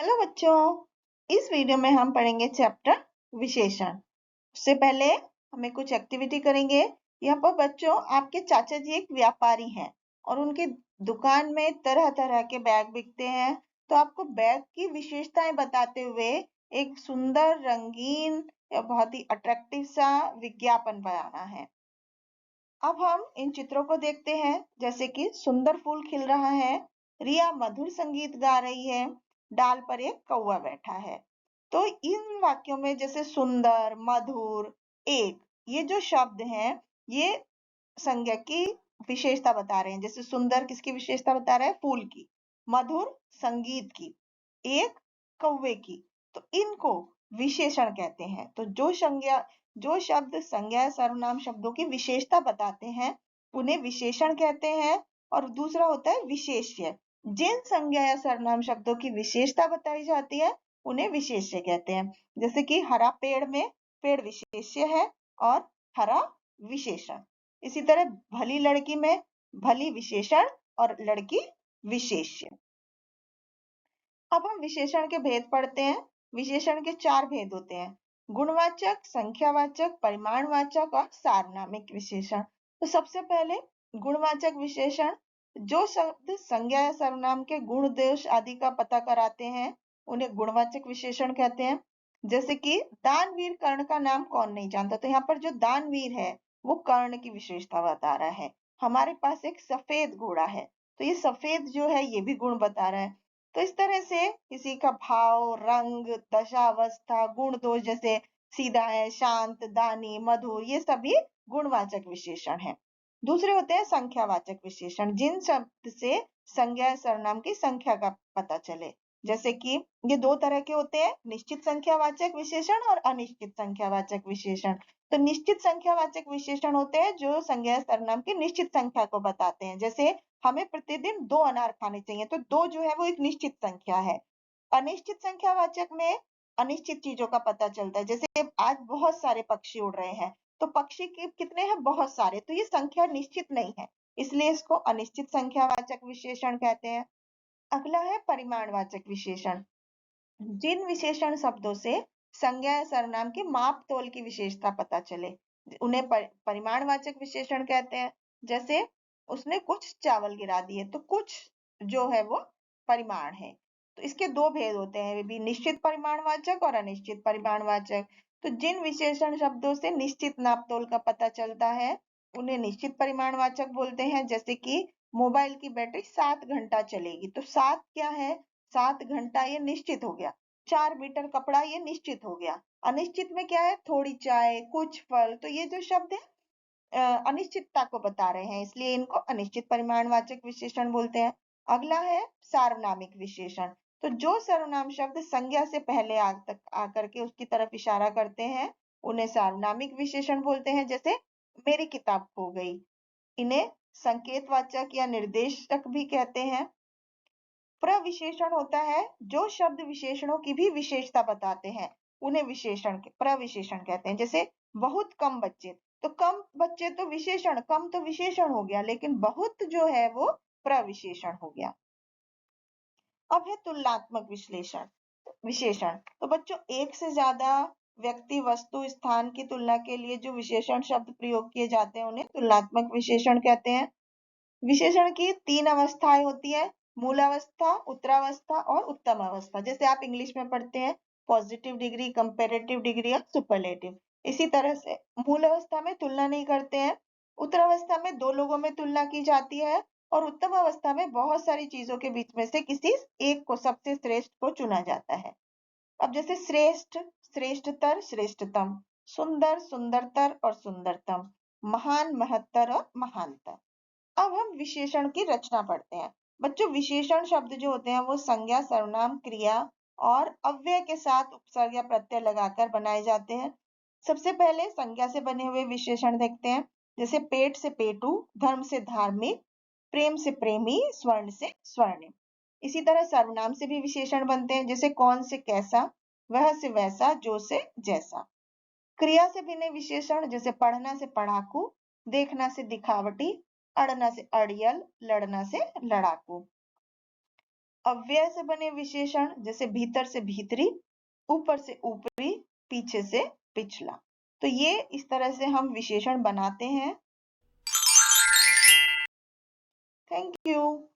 Hello बच्चों, इस video में हम पढ़ेंगे चैप्टर विशेषण। उससे पहले हमें कुछ एक्टिविटी करेंगे। यहाँ पर बच्चों आपके चाचा जी एक व्यापारी हैं और उनके दुकान में तरह तरह के बैग बिकते हैं। तो आपको बैग की विशेषताएं बताते हुए एक सुंदर रंगीन या बहुत ही अट्रैक्टिव सा विज्ञापन बनाना है। अब हम इन चित्रों को देखते हैं। जैसे कि सुंदर फूल खिल रहा है, रिया मधुर संगीत गा रही है, डाल पर एक कौवा बैठा है। तो इन वाक्यों में जैसे सुंदर, मधुर, एक, ये जो शब्द हैं ये संज्ञा की विशेषता बता रहे हैं। जैसे सुंदर किसकी विशेषता बता रहा है? फूल की। मधुर संगीत की, एक कौवे की। तो इनको विशेषण कहते हैं। तो जो शब्द संज्ञा या सर्वनाम शब्दों की विशेषता बताते हैं उन्हें विशेषण कहते हैं। और दूसरा होता है विशेष्य। जिन संज्ञा या सर्वनाम शब्दों की विशेषता बताई जाती है उन्हें विशेष्य कहते हैं। जैसे कि हरा पेड़ में पेड़ विशेष्य है और हरा विशेषण। इसी तरह भली लड़की में भली विशेषण और लड़की विशेष्य। अब हम विशेषण के भेद पढ़ते हैं। विशेषण के 4 भेद होते हैं: गुणवाचक, संख्यावाचक, परिमाणवाचक और सार्वनामिक विशेषण। तो सबसे पहले गुणवाचक विशेषण। जो शब्द संज्ञा या सर्वनाम के गुण, दोष आदि का पता कराते हैं उन्हें गुणवाचक विशेषण कहते हैं। जैसे कि दानवीर कर्ण का नाम कौन नहीं जानता। तो यहाँ पर जो दानवीर है वो कर्ण की विशेषता बता रहा है। हमारे पास एक सफेद घोड़ा है, तो ये सफेद जो है ये भी गुण बता रहा है। तो इस तरह से किसी का भाव, रंग, दशा, अवस्था, गुण, दोष, जैसे सीधा है, शांत, दानी, मधुर, ये सभी गुणवाचक विशेषण हैं। दूसरे होते हैं संख्यावाचक विशेषण। जिन शब्द से संज्ञा सर्वनाम की संख्या का पता चले। जैसे कि ये 2 तरह के होते हैं: निश्चित संख्यावाचक विशेषण और अनिश्चित संख्यावाचक विशेषण। तो निश्चित संख्यावाचक विशेषण होते हैं जो संज्ञा सर्वनाम की निश्चित संख्या को बताते हैं। जैसे हमें प्रतिदिन 2 अनार खाने चाहिए, तो 2 जो है वो एक निश्चित संख्या है। अनिश्चित संख्यावाचक में अनिश्चित चीजों का पता चलता है। जैसे आज बहुत सारे पक्षी उड़ रहे हैं, तो पक्षी कितने हैं? बहुत सारे। तो ये संख्या निश्चित नहीं है, इसलिए इसको अनिश्चित संख्यावाचक विशेषण कहते हैं। अगला है परिमाणवाचक विशेषण। जिन विशेषण शब्दों से संज्ञा या सर्वनाम के माप तोल की विशेषता पता चले उन्हें परिमाणवाचक विशेषण कहते हैं। जैसे उसने कुछ चावल गिरा दिए, तो कुछ जो है वो परिमाण है। तो इसके 2 भेद होते हैं, वे भी निश्चित परिमाणवाचक और अनिश्चित परिमाणवाचक। तो जिन विशेषण शब्दों से निश्चित नाप तोल का पता चलता है उन्हें निश्चित परिमाणवाचक बोलते हैं। जैसे कि मोबाइल की बैटरी 7 घंटा चलेगी, तो 7 क्या है? 7 घंटा, ये निश्चित हो गया। 4 मीटर कपड़ा, ये निश्चित हो गया। अनिश्चित में क्या है? थोड़ी चाय, कुछ फल। तो ये जो शब्द है अनिश्चितता को बता रहे हैं, इसलिए इनको अनिश्चित परिमाणवाचक विशेषण बोलते हैं। अगला है सार्वनामिक विशेषण। तो जो सर्वनाम शब्द संज्ञा से पहले आकर के उसकी तरफ इशारा करते हैं उन्हें सार्वनामिक विशेषण बोलते हैं। जैसे मेरी किताब खो गई, इन्हें संकेतवाचक या निर्देशक भी कहते हैं। प्रविशेषण होता है जो शब्द विशेषणों की भी विशेषता बताते हैं उन्हें प्रविशेषण कहते हैं। जैसे बहुत कम बच्चे, तो कम बच्चे तो विशेषण, कम तो विशेषण हो गया, लेकिन बहुत जो है वो प्रविशेषण हो गया। अब है तुलनात्मक विशेषण। तो बच्चों एक से ज्यादा व्यक्ति, वस्तु, स्थान की तुलना के लिए जो विशेषण शब्द प्रयोग किए जाते हैं उन्हें तुलनात्मक विशेषण कहते हैं। विशेषण की 3 अवस्थाएं होती है: मूलावस्था, उत्तरावस्था और उत्तम अवस्था। जैसे आप इंग्लिश में पढ़ते हैं पॉजिटिव डिग्री, कंपैरेटिव डिग्री और सुपरलेटिव। इसी तरह से मूल अवस्था में तुलना नहीं करते हैं, उत्तरावस्था में 2 लोगों में तुलना की जाती है और उत्तम अवस्था में बहुत सारी चीजों के बीच में से किसी एक को, सबसे श्रेष्ठ को चुना जाता है। अब जैसे श्रेष्ठ, श्रेष्ठतर, श्रेष्ठतम, सुंदर, सुंदरतर और सुंदरतम, महान, महत्तर और महानतर। अब हम विशेषण की रचना पढ़ते हैं। बच्चों विशेषण शब्द जो होते हैं वो संज्ञा, सर्वनाम, क्रिया और अव्यय के साथ उपसर्ग या प्रत्यय लगाकर बनाए जाते हैं। सबसे पहले संज्ञा से बने हुए विशेषण देखते हैं। जैसे पेट से पेटू, धर्म से धार्मिक, प्रेम से प्रेमी, स्वर्ण से स्वर्णिम। इसी तरह सर्वनाम से भी विशेषण बनते हैं। जैसे कौन से कैसा, वह से वैसा, जो से जैसा। क्रिया से बने विशेषण जैसे पढ़ना से पढ़ाकू, देखना से दिखावटी, अड़ना से अड़ियल, लड़ना से लड़ाकू। अव्यय से बने विशेषण जैसे भीतर से भीतरी, ऊपर से ऊपरी, पीछे से पिछला। तो ये इस तरह से हम विशेषण बनाते हैं। Thank you.